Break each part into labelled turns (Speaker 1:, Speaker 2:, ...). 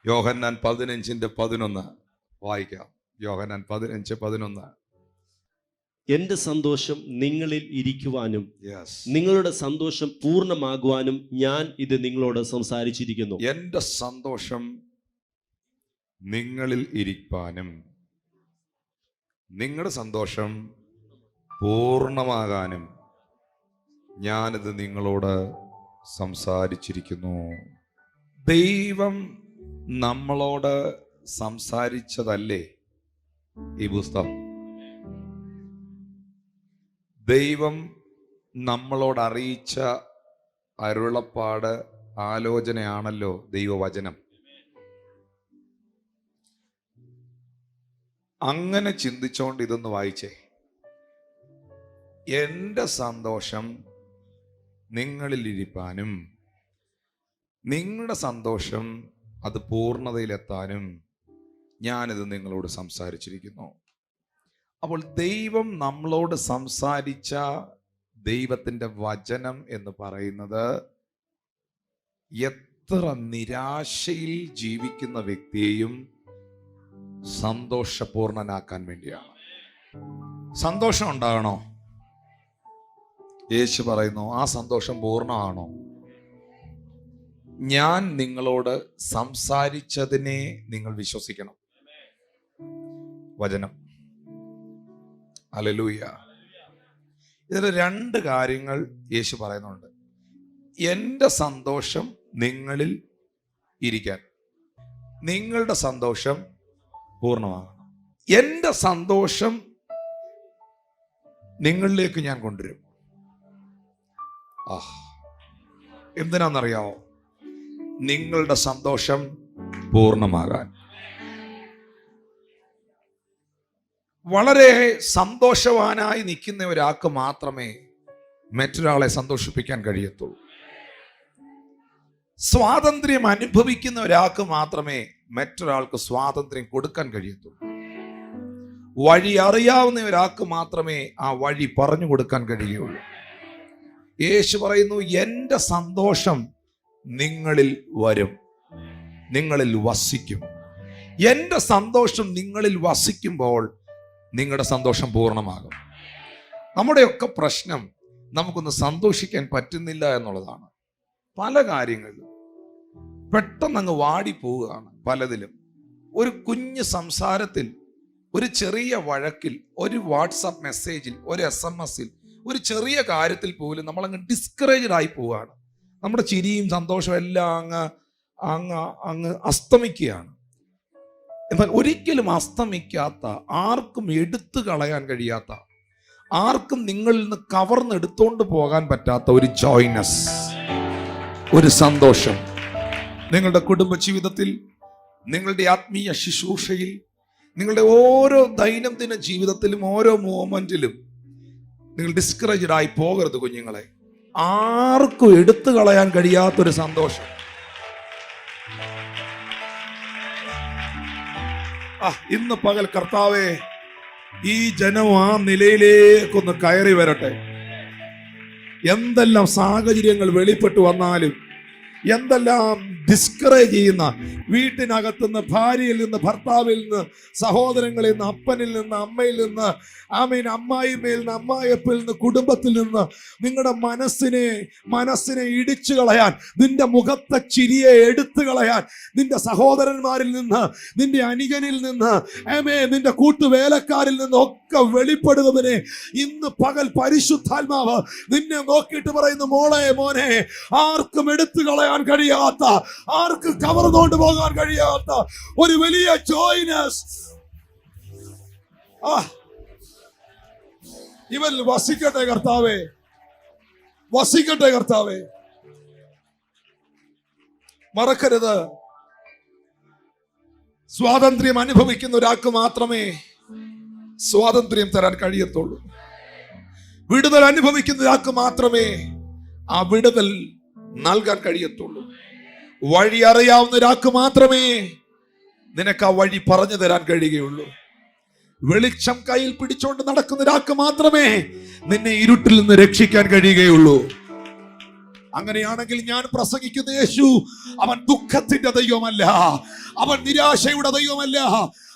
Speaker 1: യോഹന്നാൻ 15:11 വായിക്കാം. യോഹന്നാൻ 15:11.
Speaker 2: എന്റെ സന്തോഷം നിങ്ങളിൽ ഇരിക്കുവാനും നിങ്ങളുടെ സന്തോഷം പൂർണ്ണമാകുവാനും ഞാൻ ഇത് നിങ്ങളോട് സംസാരിച്ചിരിക്കുന്നു.
Speaker 1: എന്റെ സന്തോഷം നിങ്ങളിൽ ഇരിക്കാനും നിങ്ങളുടെ സന്തോഷം പൂർണ്ണമാകാനും ഞാനിത് നിങ്ങളോട് സംസാരിച്ചിരിക്കുന്നു. ദൈവം നമ്മളോട് സംസാരിച്ചതല്ലേ ഈ പുസ്തകം? ദൈവം നമ്മളോട് അറിയിച്ച അരുളപ്പാട്, ആലോചനയാണല്ലോ ദൈവവചനം. അങ്ങനെ ചിന്തിച്ചോണ്ട് ഇതൊന്ന് വായിച്ചേ. എൻ്റെ സന്തോഷം നിങ്ങളിലിരിപ്പാനും നിങ്ങളുടെ സന്തോഷം അത് പൂർണ്ണതയിലെത്താനും ഞാനിത് നിങ്ങളോട് സംസാരിച്ചിരിക്കുന്നു. അപ്പോൾ ദൈവം നമ്മളോട് സംസാരിച്ച ദൈവത്തിൻ്റെ വചനം എന്ന് പറയുന്നത് എത്ര നിരാശയിൽ ജീവിക്കുന്ന വ്യക്തിയെയും സന്തോഷപൂർണനാക്കാൻ വേണ്ടിയാണ്. സന്തോഷം ഉണ്ടാകണോ? യേശു പറയുന്നു, ആ സന്തോഷം പൂർണ്ണമാണോ? ഞാൻ നിങ്ങളോട് സംസാരിച്ചതിനെ നിങ്ങൾ വിശ്വസിക്കണം. വചനം. ഹല്ലേലൂയ. ഇതിൽ രണ്ട് കാര്യങ്ങൾ യേശു പറയുന്നുണ്ട്. എൻ്റെ സന്തോഷം നിങ്ങളിൽ ഇരിക്കാൻ, നിങ്ങളുടെ സന്തോഷം പൂർണ്ണമാകണം. എൻ്റെ സന്തോഷം നിങ്ങളിലേക്ക് ഞാൻ കൊണ്ടുവരും. എന്തിനാണെന്നറിയാമോ? നിങ്ങളുടെ സന്തോഷം പൂർണ്ണമാകാൻ. വളരെ സന്തോഷവാനായി നിൽക്കുന്ന ഒരാൾക്ക് മാത്രമേ മറ്റൊരാളെ സന്തോഷിപ്പിക്കാൻ കഴിയത്തുള്ളൂ. സ്വാതന്ത്ര്യം അനുഭവിക്കുന്ന ഒരാൾക്ക് മാത്രമേ മറ്റൊരാൾക്ക് സ്വാതന്ത്ര്യം കൊടുക്കാൻ കഴിയത്തുള്ളൂ. വഴി അറിയാവുന്ന ഒരാൾക്ക് മാത്രമേ ആ വഴി പറഞ്ഞു കൊടുക്കാൻ കഴിയുള്ളൂ. യേശു പറയുന്നു, എൻ്റെ സന്തോഷം നിങ്ങളിൽ വരും, നിങ്ങളിൽ വസിക്കും. എൻ്റെ സന്തോഷം നിങ്ങളിൽ വസിക്കുമ്പോൾ നിങ്ങളുടെ സന്തോഷം പൂർണ്ണമാകും. നമ്മുടെയൊക്കെ പ്രശ്നം നമുക്കൊന്ന് സന്തോഷിക്കാൻ പറ്റുന്നില്ല എന്നുള്ളതാണ്. പല കാര്യങ്ങളിലും പെട്ടെന്ന് അങ്ങ് വാടിപ്പോവുകയാണ്. പലതിലും ഒരു കുഞ്ഞു സംസാരത്തിൽ, ഒരു ചെറിയ വഴക്കിൽ, ഒരു വാട്സാപ്പ് മെസ്സേജിൽ, ഒരു SMS-ൽ, ഒരു ചെറിയ കാര്യത്തിൽ പോലും നമ്മളങ്ങ് ഡിസ്കറേജ്ഡ് ആയി പോവുകയാണ്. നമ്മുടെ ചിരിയും സന്തോഷവും എല്ലാം അങ്ങ് അസ്തമിക്കുകയാണ്. എന്നാൽ ഒരിക്കലും അസ്തമിക്കാത്ത, ആർക്കും എടുത്തു കളയാൻ കഴിയാത്ത, ആർക്കും നിങ്ങളിൽ നിന്ന് കവർന്നെടുത്തോണ്ട് പോകാൻ പറ്റാത്ത ഒരു ജോയ്നസ്, ഒരു സന്തോഷം നിങ്ങളുടെ കുടുംബ ജീവിതത്തിൽ, നിങ്ങളുടെ ആത്മീയ ശുശ്രൂഷയിൽ, നിങ്ങളുടെ ഓരോ ദൈനംദിന ജീവിതത്തിലും, ഓരോ മൊമെന്റിലും നിങ്ങൾ ഡിസ്കറേജ്ഡ് ആയി പോകരുത് കുഞ്ഞുങ്ങളെ. ആർക്കും എടുത്തു കളയാൻ കഴിയാത്തൊരു സന്തോഷം. ഇന്ന് പകൽ കർത്താവേ, ഈ ജനം ആ നിലയിലേക്കൊന്ന് കയറി വരട്ടെ. എന്തെല്ലാം സാഹചര്യങ്ങൾ വെളിപ്പെട്ടു വന്നാലും, എന്തെല്ലാം ഡിസ്കറേജ് ചെയ്യുന്ന, വീട്ടിനകത്തുനിന്ന്, ഭാര്യയിൽ നിന്ന്, ഭർത്താവിൽ നിന്ന്, സഹോദരങ്ങളിൽ നിന്ന്, അപ്പനിൽ നിന്ന്, അമ്മയിൽ നിന്ന്, അമ്മായിമ്മയിൽ നിന്ന്, അമ്മായപ്പിൽ നിന്ന്, കുടുംബത്തിൽ നിന്ന് നിങ്ങളുടെ മനസ്സിനെ ഇടിച്ചു കളയാൻ, നിന്റെ മുഖത്തെ ചിരിയെ എടുത്തു കളയാൻ, നിന്റെ സഹോദരന്മാരിൽ നിന്ന്, നിന്റെ അനുജനിൽ നിന്ന്, നിന്റെ കൂട്ടുവേലക്കാരിൽ നിന്ന് ഒക്കെ വെളിപ്പെടുന്നതിനെ ഇന്ന് പകൽ പരിശുദ്ധാത്മാവ് നിന്നെ നോക്കിയിട്ട് പറയുന്നു, മോളെ, മോനെ, ആർക്കും എടുത്തു കളയാൻ കഴിയാത്ത, ആർക്കും കവർന്നുകൊണ്ട് പോകാൻ കഴിയാത്ത ഒരു വലിയ ജോയ്നസ് ഇവൻ വസിക്കട്ടെ കർത്താവേ, വസിക്കട്ടെ കർത്താവേ. മറക്കരുത്, സ്വാതന്ത്ര്യം അനുഭവിക്കുന്ന ഒരാൾക്ക് മാത്രമേ സ്വാതന്ത്ര്യം തരാൻ കഴിയത്തുള്ളൂ. വിടുതൽ അനുഭവിക്കുന്ന ഒരാൾക്ക് മാത്രമേ ആ വിടുതൽ നൽകാൻ കഴിയത്തുള്ളൂ. വഴി അറിയാവുന്ന ഒരാൾക്ക് മാത്രമേ നിനക്ക് ആ വഴി പറഞ്ഞു തരാൻ കഴിയുകയുള്ളൂ. വെളിച്ചം കയ്യിൽ പിടിച്ചോണ്ട് നടക്കുന്ന ഒരാൾക്ക് മാത്രമേ നിന്നെ ഇരുട്ടിൽ നിന്ന് രക്ഷിക്കാൻ കഴിയുകയുള്ളൂ. അങ്ങനെയാണെങ്കിൽ ഞാൻ പ്രസംഗിക്കുന്ന യേശു അവൻ ദുഃഖത്തിന്റെ ദൈവമല്ല, അവൻ നിരാശയുടെ ദൈവമല്ല,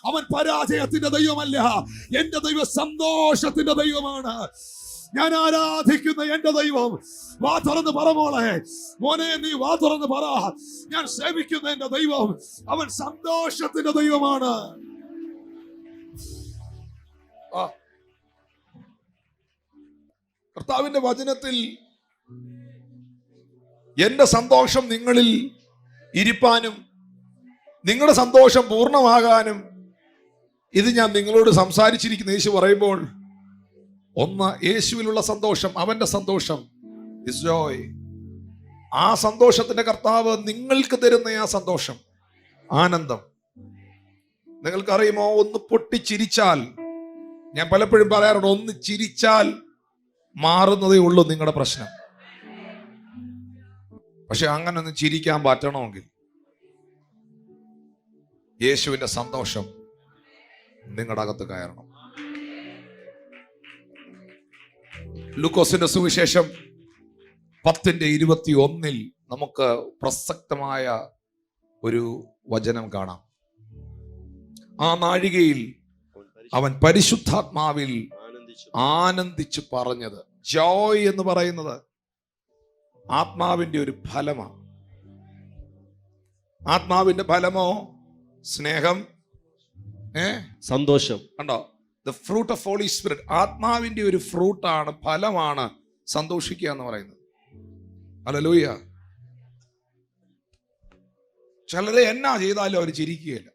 Speaker 1: അവൻ പരാജയത്തിന്റെ ദൈവമല്ല. എന്റെ ദൈവം സന്തോഷത്തിന്റെ ദൈവമാണ്. ഞാൻ ആരാധിക്കുന്ന എന്റെ ദൈവം, വാ തുറന്ന് പറ മോളെ, മോനെ നീ വാ തുറന്ന് പറ, ഞാൻ സേവിക്കുന്ന എന്റെ ദൈവം അവൻ സന്തോഷത്തിന്റെ ദൈവമാണ്. കർത്താവിന്റെ വചനത്തിൽ എന്റെ സന്തോഷം നിങ്ങളിൽ ഇരിപ്പാനും നിങ്ങളുടെ സന്തോഷം പൂർണ്ണമാകാനും ഇത് ഞാൻ നിങ്ങളോട് സംസാരിച്ചിരിക്കുന്ന യേശു പറയുമ്പോൾ, ഒന്ന് യേശുവിലുള്ള സന്തോഷം, അവന്റെ സന്തോഷം ഇസ് ജോയ്. ആ സന്തോഷത്തിന്റെ കർത്താവ് നിങ്ങൾക്ക് തരുന്ന ആ സന്തോഷം, ആനന്ദം. നിങ്ങൾക്കറിയുമോ, ഒന്ന് പൊട്ടിച്ചിരിച്ചാൽ, ഞാൻ പലപ്പോഴും പറയാറുണ്ട്, ഒന്ന് ചിരിച്ചാൽ മാറുന്നതേ ഉള്ളൂ നിങ്ങളുടെ പ്രശ്നം. പക്ഷെ അങ്ങനെ ഒന്ന് ചിരിക്കാൻ പറ്റണമെങ്കിൽ യേശുവിന്റെ സന്തോഷം നിങ്ങളുടെ അകത്ത് കയറണം. ലൂക്കോസിന്റെ സുവിശേഷം 10:21 നമുക്ക് പ്രസക്തമായ ഒരു വചനം കാണാം. ആ നാഴികയിൽ അവൻ പരിശുദ്ധാത്മാവിൽ ആനന്ദിച്ചു പറഞ്ഞത്. ജോയ് എന്ന് പറയുന്നത് ആത്മാവിന്റെ ഒരു ഫലമാണ്. ആത്മാവിന്റെ ഫലമോ സ്നേഹം,
Speaker 2: സന്തോഷം.
Speaker 1: കണ്ടോ, the fruit of Holy Spirit. ആത്മാവിന്റെ ഒരു ഫ്രൂട്ടാണ്, ഫലമാണ് സന്തോഷിക്കുക എന്ന് പറയുന്നത്. ഹല്ലേലൂയ. ചിലരെ എന്നാ ചെയ്താലും അവർ ചിരിക്കുകയില്ല.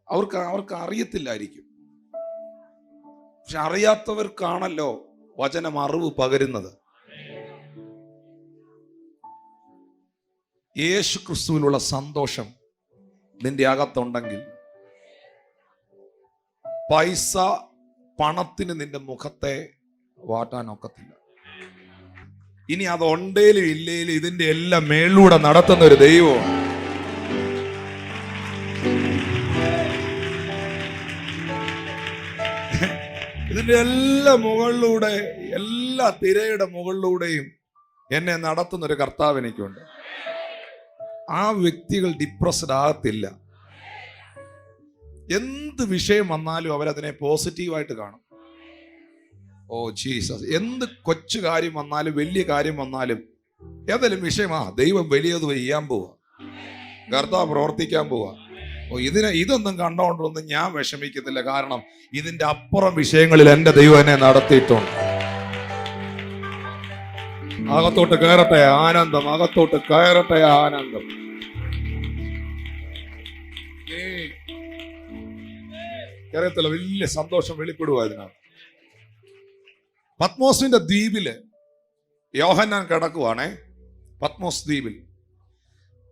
Speaker 1: അവർക്ക് അറിയത്തില്ലായിരിക്കും. പക്ഷെ അറിയാത്തവർക്കാണല്ലോ വചനം അറിവ് പകരുന്നത്. യേശു ക്രിസ്തുവിലുള്ള സന്തോഷം നിന്റെ അകത്തുണ്ടെങ്കിൽ പൈസ, പണത്തിന് നിന്റെ മുഖത്തെ വാട്ടാൻ ഒക്കത്തില്ല. ഇനി അതുണ്ടേലും ഇല്ലേലും ഇതിന്റെ എല്ലാം മേളിലൂടെ നടത്തുന്ന ഒരു ദൈവമാണ്. ഇതിന്റെ എല്ലാ മുകളിലൂടെ, എല്ലാ തിരയുടെ മുകളിലൂടെയും എന്നെ നടത്തുന്ന ഒരു കർത്താവ് എനിക്കുണ്ട്. ആ വ്യക്തികൾ ഡിപ്രസ്ഡ് ആകത്തില്ല. എന്ത് വിഷയം വന്നാലും അവരതിനെ പോസിറ്റീവായിട്ട് കാണും. Oh Jesus. എന്ത് കൊച്ചു കാര്യം വന്നാലും വലിയ കാര്യം വന്നാലും ഏതെങ്കിലും വിഷയമാ, ദൈവം വലിയത് ചെയ്യാൻ പോവാ, കർത്താവ് പ്രവർത്തിക്കാൻ പോവാ. ഓ ഇതൊന്നും കണ്ടോണ്ടൊന്നും ഞാൻ വിഷമിക്കത്തില്ല, കാരണം ഇതിന്റെ അപ്പുറം വിഷയങ്ങളിൽ എന്റെ ദൈവം എന്നെ നടത്തിയിട്ടുണ്ട്. അകത്തോട്ട് കയറട്ടെ ആനന്ദം, അകത്തോട്ട് കയറട്ടെ ആനന്ദം. കേരളത്തിലെ വലിയ സന്തോഷം വെളിപ്പെടുക ഇതിനകത്ത്. പത്മോസിന്റെ ദ്വീപില് യോഹന്നാൻ കിടക്കുവാണേ, പത്മോസ് ദ്വീപിൽ.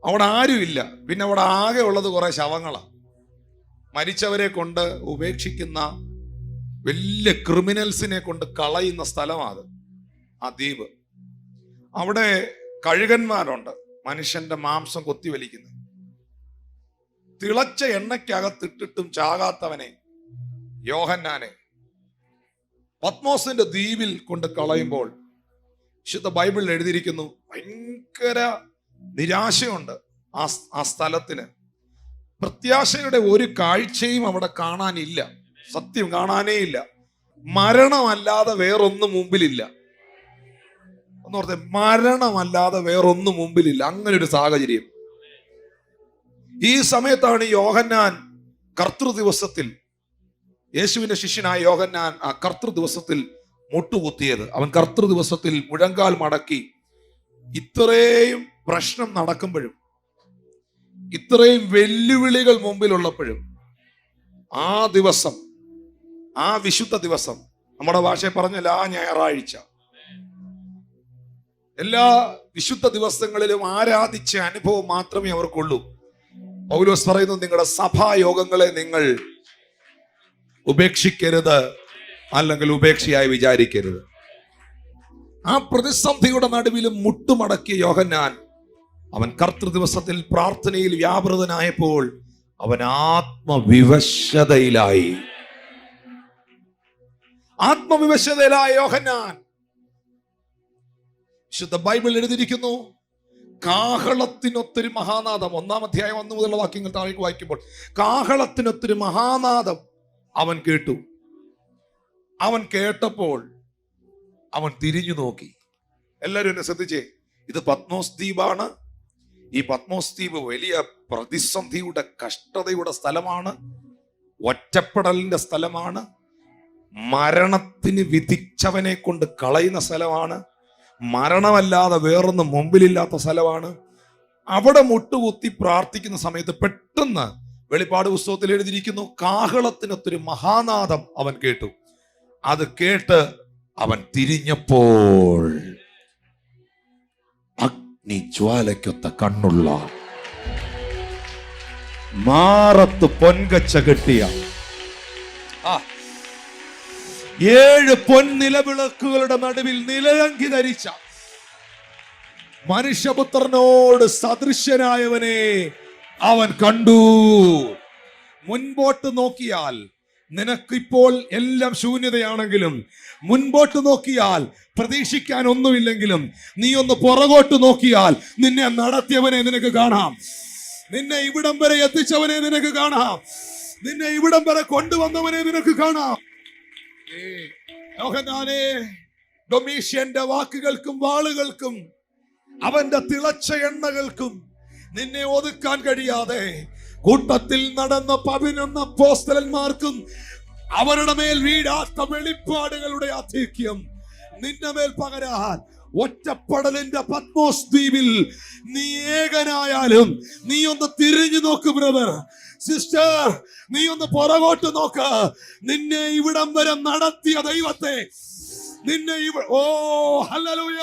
Speaker 1: അവിടെ ആരുമില്ല. പിന്നെ അവിടെ ആകെ ഉള്ളത് കുറെ ശവങ്ങളാണ്. മരിച്ചവരെ കൊണ്ട് ഉപേക്ഷിക്കുന്ന, വലിയ ക്രിമിനൽസിനെ കൊണ്ട് കളയുന്ന സ്ഥലമാണ് ആ ദ്വീപ്. അവിടെ കഴുകന്മാരുണ്ട്, മനുഷ്യന്റെ മാംസം കൊത്തിവലിക്കുന്നത്. തിളച്ച എണ്ണയ്ക്കകത്തിട്ടിട്ടും ചാകാത്തവനെ, യോഹന്നാനെ, പത്മോസിന്റെ ദ്വീപിൽ കൊണ്ട് കളയുമ്പോൾ വിശുദ്ധ ബൈബിളിൽ എഴുതിയിരിക്കുന്നു, ഭയങ്കര നിരാശയുണ്ട് ആ സ്ഥലത്തിന്. പ്രത്യാശയുടെ ഒരു കാഴ്ചയും അവിടെ കാണാനില്ല. സത്യം കാണാനേ ഇല്ല. മരണമല്ലാതെ വേറൊന്നും മുമ്പിലില്ല. ഒന്നോർത്തെ, മരണമല്ലാതെ വേറൊന്നും മുമ്പിലില്ല. അങ്ങനെ ഒരു സാഹചര്യം. ഈ സമയത്താണ് യോഹന്നാൻ കർത്തൃ ദിവസത്തിൽ, യേശുവിന്റെ ശിഷ്യനായ യോഹന്നാൻ ആ കർത്തൃ ദിവസത്തിൽ മുട്ടുകുത്തിയത്. അവൻ കർത്തൃ ദിവസത്തിൽ മുഴങ്കാൽ മടക്കി. ഇത്രയും പ്രശ്നം നടക്കുമ്പോഴും, ഇത്രയും വെല്ലുവിളികൾ മുമ്പിലുള്ളപ്പോഴും, ആ ദിവസം, ആ വിശുദ്ധ ദിവസം, നമ്മുടെ ഭാഷയിൽ പറഞ്ഞാൽ ആ ഞായറാഴ്ച, എല്ലാ വിശുദ്ധ ദിവസങ്ങളിലും ആരാധിച്ച അനുഭവം മാത്രമേ അവർക്കുള്ളൂ. പൗലോസ് പറയുന്നു, നിങ്ങളുടെ സഭായോഗങ്ങളെ നിങ്ങൾ ഉപേക്ഷിക്കരുത്, അല്ലെങ്കിൽ ഉപേക്ഷയായി വിചാരിക്കരുത്. ആ പ്രതിസന്ധിയുടെ നടുവിലും മുട്ടുമടക്കിയ യോഹന്നാൻ, അവൻ കർത്തൃ ദിവസത്തിൽ പ്രാർത്ഥനയിൽ വ്യാപൃതനായപ്പോൾ അവൻ ആത്മവിവശതയിലായി. ആത്മവിവശതയിലായ യോഹന്നാൻ, വിശുദ്ധ ബൈബിൾ എഴുതിയിരിക്കുന്നു, കാഹളത്തിനൊത്തൊരു മഹാനാദം. 1-ാം അധ്യായം 1 മുതലുള്ള വാക്യങ്ങൾ താഴേക്ക് വായിക്കുമ്പോൾ, കാഹളത്തിനൊത്തൊരു മഹാനാദം അവൻ കേട്ടു. അവൻ കേട്ടപ്പോൾ അവൻ തിരിഞ്ഞു നോക്കി. എല്ലാവരും എന്നെ ശ്രദ്ധിച്ചേ, ഇത് പത്മോസ് ദ്വീപാണ്. ഈ പത്മോസ് ദ്വീപ് വലിയ പ്രതിസന്ധിയുടെ, കഷ്ടതയുടെ സ്ഥലമാണ്, ഒറ്റപ്പെടലിന്റെ സ്ഥലമാണ്, മരണത്തിന് വിധിച്ചവനെ കൊണ്ട് കളയുന്ന സ്ഥലമാണ്, മരണമല്ലാതെ വേറൊന്നും മുമ്പിലില്ലാത്ത സ്ഥലമാണ്. അവിടെ മുട്ടുകുത്തി പ്രാർത്ഥിക്കുന്ന സമയത്ത് പെട്ടെന്ന് വെളിപ്പാട് പുസ്തകത്തിൽ എഴുതിയിരിക്കുന്നു, കാഹളത്തിനൊത്തൊരു മഹാനാദം അവൻ കേട്ടു. അത് കേട്ട് അവൻ തിരിഞ്ഞപ്പോൾ അഗ്നിജ്വാലയ്ക്കൊത്ത കണ്ണുള്ള, മാറത്ത് പൊൻകച്ച കെട്ടിയ 7 പൊൻനിലവിളക്കുകളുടെ നടുവിൽ നിലയങ്കി ധരിച്ച മനുഷ്യപുത്രനോട് സദൃശ്യനായവനെ അവൻ കണ്ടു. മുൻപോട്ട് നോക്കിയാൽ നിനക്കിപ്പോൾ എല്ലാം ശൂന്യതയാണെങ്കിലും, മുൻപോട്ട് നോക്കിയാൽ പ്രതീക്ഷിക്കാൻ ഒന്നുമില്ലെങ്കിലും, നീ ഒന്ന് പുറകോട്ട് നോക്കിയാൽ നിന്നെ നടത്തിയവനെ നിനക്ക് കാണാം. നിന്നെ ഇവിടം വരെ എത്തിച്ചവനെ നിനക്ക് കാണാം. നിന്നെ ഇവിടം വരെ കൊണ്ടുവന്നവനെ നിനക്ക് കാണാം. യോഹന്നാനേ, ഡൊമീഷ്യന്റെ വാക്കുകൾക്കും വാളുകൾക്കും അവന്റെ തിളച്ച എണ്ണകൾക്കും നിന്നെ ഒതുക്കാൻ കഴിയാതെ, കൂട്ടത്തിൽ നടന്ന 11 അപ്പോസ്തലന്മാർക്കും അവരുടെ മേൽ വീഴാത്ത വെളിപ്പാടുകളുടെ ആധിക്യം നിന്റെ മേൽ പകരാൻ, ഒറ്റപ്പെടലിന്റെ പത്മോസ് ദ്വീപിൽ നീ ഏകനായാലും നീ ഒന്ന് തിരിഞ്ഞു നോക്ക് ബ്രദർ, സിസ്റ്റർ, നീ ഒന്ന് പുറകോട്ട് നോക്ക്. നിന്നെ ഇവിടം വരെ നടത്തിയ ദൈവത്തെ, നിന്നെ ഓ ഹല്ലേലൂയ!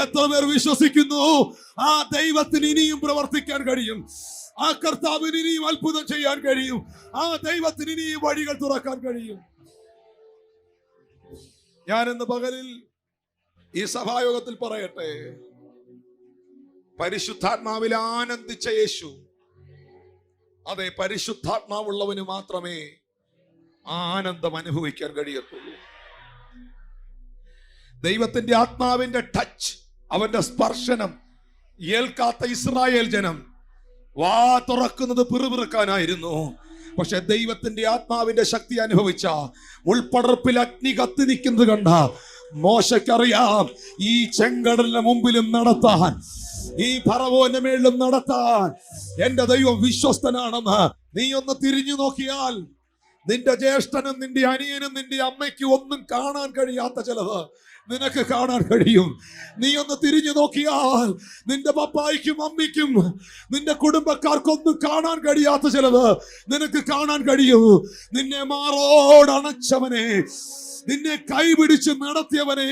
Speaker 1: എത്ര പേർ വിശ്വസിക്കുന്നു ആ ദൈവത്തിന് ഇനിയും പ്രവർത്തിക്കാൻ കഴിയും, ആ കർത്താവിന് ഇനിയും അത്ഭുതം ചെയ്യാൻ കഴിയും, ആ ദൈവത്തിന് ഇനിയും വഴികൾ തുറക്കാൻ കഴിയും? ഞാൻ ഇന്ന് പകലിൽ ഈ സഭായോഗത്തിൽ പറയട്ടെ, പരിശുദ്ധാത്മാവിൽ ആനന്ദിച്ച യേശു, അതെ, പരിശുദ്ധാത്മാവുള്ളവന് മാത്രമേ ആനന്ദം അനുഭവിക്കാൻ കഴിയത്തുള്ളൂ. ദൈവത്തിന്റെ ആത്മാവിന്റെ ടച്ച്, അവന്റെ സ്പർശനം ഏൽക്കാത്ത ഇസ്രായേൽ ജനം വാ തുറക്കുന്നത് പിറുപിറുക്കാനായിരുന്നു. പക്ഷെ ദൈവത്തിന്റെ ആത്മാവിന്റെ ശക്തി അനുഭവിച്ച, ഉൾപ്പടർപ്പിൽ അഗ്നി കത്തി നിൽക്കുന്നത് കണ്ട മോശയ്ക്കറിയാം, ഈ ചെങ്കടലിന്റെ മുമ്പിലും നടത്താൻ, ഈ ഫറവോന്റെ മേളിലും നടത്താൻ എന്റെ ദൈവം വിശ്വസ്തനാണെന്ന്. നീ ഒന്ന് തിരിഞ്ഞു നോക്കിയാൽ നിന്റെ ജ്യേഷ്ഠനും നിന്റെ അനിയനും നിന്റെ അമ്മയ്ക്കും ഒന്നും കാണാൻ കഴിയാത്ത ചിലത് നിനക്ക് കാണാൻ കഴിയും. നീ ഒന്ന് തിരിഞ്ഞു നോക്കിയാൽ നിന്റെ പപ്പായ്ക്കും അമ്മയ്ക്കും നിന്റെ കുടുംബക്കാർക്കൊന്നും കാണാൻ കഴിയാത്ത ചിലത് നിനക്ക് കാണാൻ കഴിയും. നിന്നെ മാറോടണച്ചവനെ, നിന്നെ കൈപിടിച്ച് നടത്തിയവനെ,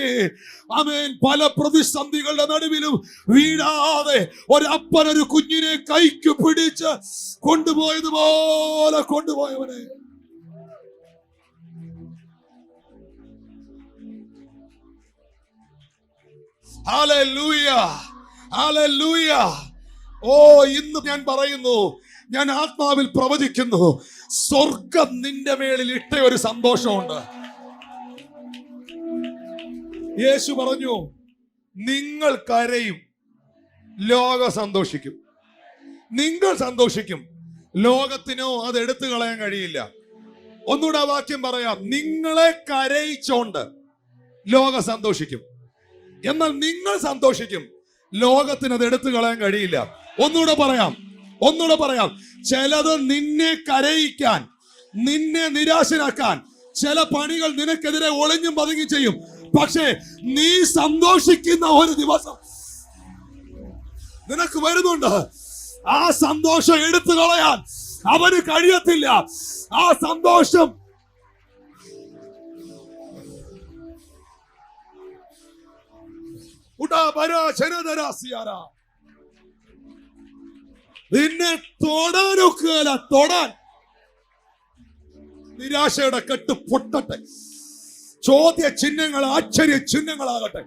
Speaker 1: ആമേൻ, പല പ്രതിസന്ധികളുടെ നടുവിലും വീഴാതെ ഒരപ്പൻ ഒരു കുഞ്ഞിനെ കൈക്ക് പിടിച്ച് കൊണ്ടുപോയതുപോലെ കൊണ്ടുപോയവനെ, ഹല്ലേലൂയ, ഹല്ലേലൂയ. ഓ, ഇന്ന് ഞാൻ പറയുന്നു, ഞാൻ ആത്മാവിൽ പ്രവചിക്കുന്നു, സ്വർഗം നിന്റെ മേളിൽ ഇട്ട ഒരു സന്തോഷമുണ്ട്. യേശു പറഞ്ഞു, നിങ്ങൾ കരയും, ലോകം സന്തോഷിക്കും. നിങ്ങൾ സന്തോഷിക്കും, ലോകത്തിനോ അത് എടുത്തു കളയാൻ കഴിയില്ല. ഒന്നുകൂടെ ആ വാക്യം പറയാം, നിങ്ങളെ കരയിച്ചോണ്ട് ലോകം സന്തോഷിക്കും, എന്നാൽ നിങ്ങൾ സന്തോഷിക്കും, ലോകത്തിന് അത് എടുത്തു കളയാൻ കഴിയില്ല. ഒന്നുകൂടെ പറയാം, ചിലത് നിന്നെ കരയിക്കാൻ, നിന്നെ നിരാശനാക്കാൻ, ചില പണികൾ നിനക്കെതിരെ ഒളിഞ്ഞും പതുങ്ങി ചെയ്യും. പക്ഷേ നീ സന്തോഷിക്കുന്ന ഒരു ദിവസം നിനക്ക് വരുന്നുണ്ട്. ആ സന്തോഷം എടുത്തു കളയാൻ അവന് കഴിയത്തില്ല. ആ സന്തോഷം നിന്നെ തൊടാനൊക്കെയല്ല, തൊടാൻ. നിരാശയുടെ കെട്ട് പൊട്ടട്ടെ, ചോദ്യ ചിഹ്നങ്ങൾ ആശ്ചര്യ ചിഹ്നങ്ങളാകട്ടെ.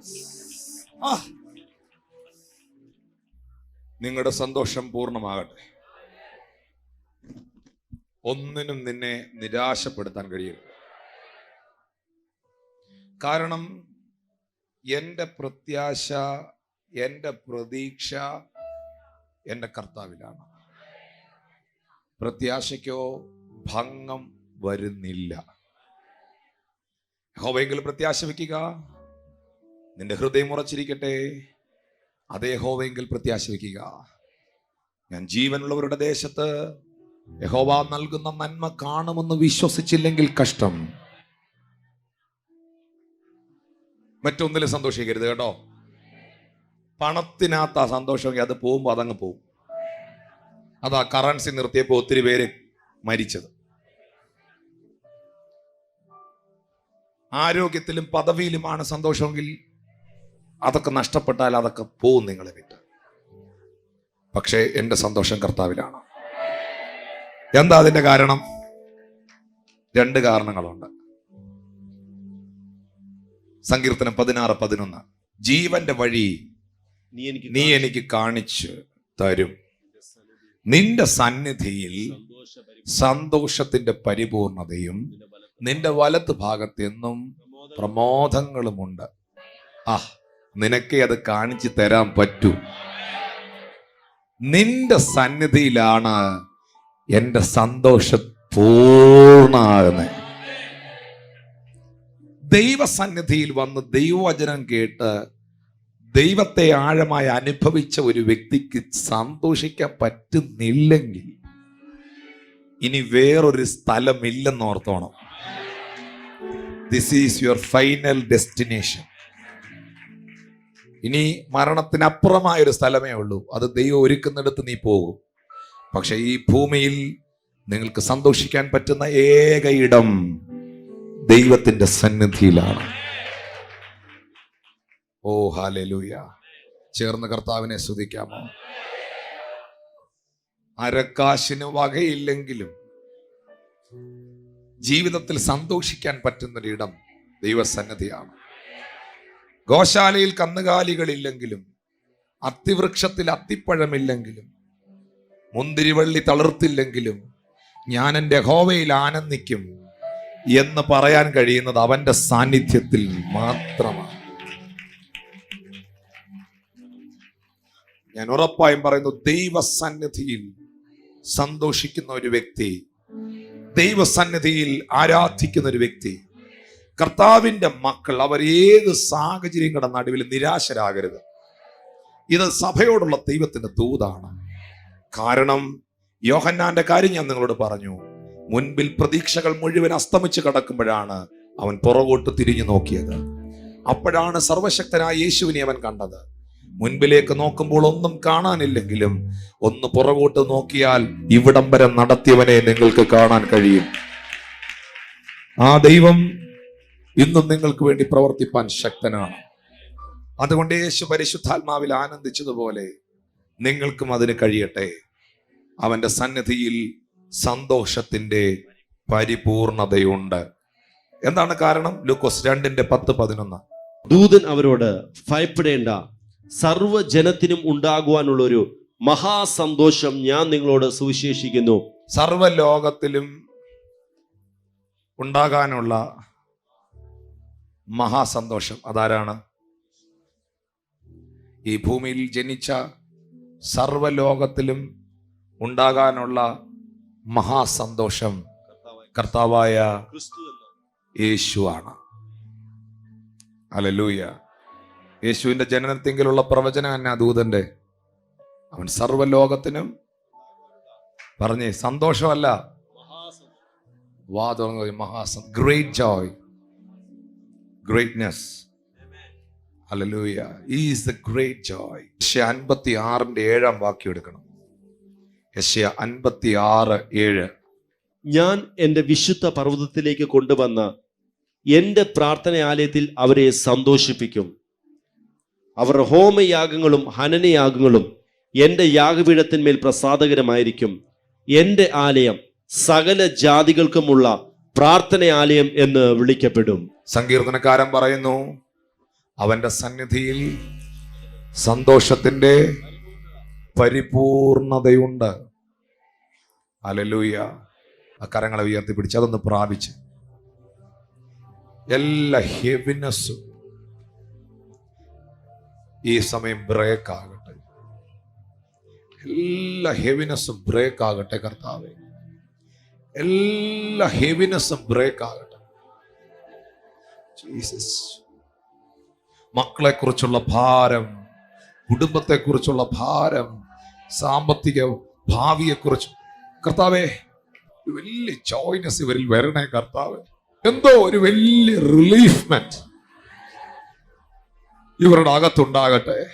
Speaker 1: നിങ്ങളുടെ സന്തോഷം പൂർണ്ണമാകട്ടെ. ഒന്നിനും നിന്നെ നിരാശപ്പെടുത്താൻ കഴിയില്ല. കാരണം എൻ്റെ പ്രത്യാശ, എൻ്റെ പ്രതീക്ഷ എൻ്റെ കർത്താവിലാണ്. പ്രത്യാശയ്ക്കോ ഭംഗം വരുന്നില്ല. യഹോവയെങ്കിൽ പ്രത്യാശ വയ്ക്കുക. നിന്റെ ഹൃദയം ഉറച്ചിരിക്കട്ടെ. അതേ യഹോവയെങ്കിൽ പ്രത്യാശ വയ്ക്കുക. ഞാൻ ജീവനുള്ളവരുടെ ദേശത്ത് യഹോവ നൽകുന്ന നന്മ കാണുമെന്ന് വിശ്വസിച്ചില്ലെങ്കിൽ കഷ്ടം. മറ്റൊന്നിലും സന്തോഷിക്കരുത് കേട്ടോ. പണത്തിനകത്ത് ആ സന്തോഷമെങ്കിൽ അത് പോകുമ്പോൾ അതങ്ങ് പോകും. അതാ കറൻസി നിർത്തിയപ്പോൾ ഒത്തിരി പേര് മരിച്ചത്. ആരോഗ്യത്തിലും പദവിയിലുമാണ് സന്തോഷമെങ്കിൽ അതൊക്കെ നഷ്ടപ്പെട്ടാൽ അതൊക്കെ പോവും നിങ്ങളെ വിട്ട്. പക്ഷേ എൻ്റെ സന്തോഷം കർത്താവിലാണ്. എന്താ അതിന്റെ കാരണം? 2 കാരണങ്ങളുണ്ട്. സങ്കീർത്തനം 16:11, ജീവന്റെ വഴി നീ എനിക്ക് കാണിച്ചു തരും, നിന്റെ സന്നിധിയിൽ സന്തോഷത്തിന്റെ പരിപൂർണതയും നിന്റെ വലത്ത് ഭാഗത്ത് എന്നും പ്രമോദങ്ങളുമുണ്ട്. നിനക്കേ അത് കാണിച്ചു തരാൻ പറ്റൂ. നിന്റെ സന്നിധിയിലാണ് എന്റെ സന്തോഷം പൂർണ്ണമാകുന്നത്. ദൈവസന്നിധിയിൽ വന്ന് ദൈവവചനം കേട്ട് ദൈവത്തെ ആഴമായി അനുഭവിച്ച ഒരു വ്യക്തിക്ക് സന്തോഷിക്കാൻ പറ്റുന്നില്ലെങ്കിൽ ഇനി വേറൊരു സ്ഥലമില്ലെന്ന് ഓർത്തോണം. This is your final destination. ഇനി മരണത്തിനപ്പുറമായൊരു സ്ഥലമേ ഉള്ളൂ. അത് ദൈവം ഒരുക്കുന്നിടത്ത് നീ പോകും. പക്ഷെ ഈ ഭൂമിയിൽ നിങ്ങൾക്ക് സന്തോഷിക്കാൻ പറ്റുന്ന ഏക ഇടം ദൈവത്തിന്റെ സന്നിധിയിലാണ്. ഓ ഹല്ലേലൂയ! ചേർന്ന് കർത്താവിനെ സ്തുതിക്കാമോ? അരക്കാശിന് വകയില്ലെങ്കിലും ജീവിതത്തിൽ സന്തോഷിക്കാൻ പറ്റുന്നൊരിടം ദൈവസന്നിധിയാണ്. ഗോശാലയിൽ കന്നുകാലികളില്ലെങ്കിലും, അത്തിവൃക്ഷത്തിൽ അത്തിപ്പഴമില്ലെങ്കിലും, മുന്തിരിവള്ളി തളിർത്തില്ലെങ്കിലും ഞാൻ എൻ്റെ യഹോവയിൽ ആനന്ദിക്കും എന്ന് പറയാൻ കഴിയുന്നത് അവന്റെ സാന്നിധ്യത്തിൽ മാത്രമാണ്. ഞാൻ ഉറപ്പായും പറയുന്നു, ദൈവസന്നിധിയിൽ സന്തോഷിക്കുന്ന ഒരു വ്യക്തി, ദൈവസന്നിധിയിൽ ആരാധിക്കുന്ന ഒരു വ്യക്തി, കർത്താവിന്റെ മക്കൾ, അവർ ഏത് സാഹചര്യങ്ങളുടെ നടുവിൽ നിരാശരാകരുത്. ഇത് സഭയോടുള്ള ദൈവത്തിന്റെ ദൂതാണ്. കാരണം യോഹന്നാന്റെ കാര്യം ഞാൻ നിങ്ങളോട് പറഞ്ഞു. മുൻപിൽ പ്രതീക്ഷകൾ മുഴുവൻ അസ്തമിച്ച് കിടക്കുമ്പോഴാണ് അവൻ പുറകോട്ട് തിരിഞ്ഞു നോക്കിയത്. അപ്പോഴാണ് സർവശക്തനായ യേശുവിനെ അവൻ കണ്ടത്. മുൻപിലേക്ക് നോക്കുമ്പോൾ ഒന്നും കാണാനില്ലെങ്കിലും ഒന്ന് പുറകോട്ട് നോക്കിയാൽ ഇവിടം വരെ നടത്തിയവനെ നിങ്ങൾക്ക് കാണാൻ കഴിയും. ആ ദൈവം ഇന്നും നിങ്ങൾക്ക് വേണ്ടി പ്രവർത്തിപ്പാൻ ശക്തനാണ്. അതുകൊണ്ട് യേശു പരിശുദ്ധാത്മാവിൽ ആനന്ദിച്ചതുപോലെ നിങ്ങൾക്കും അതിന് കഴിയട്ടെ. അവന്റെ സന്നിധിയിൽ സന്തോഷത്തിന്റെ പരിപൂർണതയുണ്ട്. എന്താണ് കാരണം? ലൂക്കോസ് 2:10-11.
Speaker 2: ദൂതൻ അവരോട്, ഭയപ്പെടേണ്ട, സർവ്വജനത്തിനും ഉണ്ടാകുവാനുള്ള ഒരു മഹാസന്തോഷം ഞാൻ നിങ്ങളോട് സുവിശേഷിക്കുന്നു.
Speaker 1: സർവ്വലോകത്തിലും ഉണ്ടാകാനുള്ള മഹാസന്തോഷം അതാരാണ്? ഈ ഭൂമിയിൽ ജനിച്ച സർവ്വലോകത്തിലും ഉണ്ടാകാനുള്ള മഹാസന്തോഷം കർത്താവായ യേശുവാണ്. ഹല്ലേലൂയ! യേശുവിന്റെ ജനനത്തെങ്കിലുള്ള പ്രവചനം എന്നാ ദൂതന്റെ? അവൻ സർവ്വലോകത്തിനും പറഞ്ഞേ സന്തോഷമല്ല, വാ തുടങ്ങുക, great Joy, greatness. Hallelujah. He is the great joy. യെശയ്യാ 56:7 വാക്യം എടുക്കണം. യെശയ്യാ 56:7.
Speaker 2: ഞാൻ എൻ്റെ വിശുദ്ധ പർവ്വതത്തിലേക്ക് കൊണ്ടുവന്ന എൻ്റെ പ്രാർത്ഥനാലയത്തിൽ അവരെ സന്തോഷിപ്പിക്കും. അവർ ഹോമയാഗങ്ങളും ഹനനയാഗങ്ങളും എൻ്റെ യാഗപീഠത്തിന്മേൽ പ്രസാദകരമായിരിക്കും. എൻ്റെ ആലയം സകല ജാതികൾക്കുമുള്ള പ്രാർത്ഥനാലയം എന്ന് വിളിക്കപ്പെടും.
Speaker 1: സങ്കീർത്തനക്കാരൻ പറയുന്നു, അവന്റെ സന്നിധിയിൽ സന്തോഷത്തിന്റെ പരിപൂർണതയുണ്ട്. ഹല്ലേലൂയ! ആ കരങ്ങളെ ഉയർത്തിപ്പിടിച്ച് അതൊന്ന് പ്രാപിച്ച് എല്ലാ ഹെവിനെസ്സും ഈ സമയം ബ്രേക്ക് ആകട്ടെ. എല്ലാ ഹെവിനെസ്സും ബ്രേക്ക് ആകട്ടെ കർത്താവേ. എല്ലാ ഹെവിനെസ്സും ബ്രേക്ക് ആകട്ടെ ജീസസ്. മക്കളെ കുറിച്ചുള്ള ഭാരം, കുടുംബത്തെ കുറിച്ചുള്ള ഭാരം, സാമ്പത്തിക ഭാവിയെക്കുറിച്ച് കർത്താവേ വലിയ ജോയ്നസ് ഇവരിൽ വരണേ കർത്താവേ. എന്തോ ഒരു വലിയ റിലീഫ്മെന്റ് ഇവരുടെ അകത്തുണ്ടാകട്ടെ.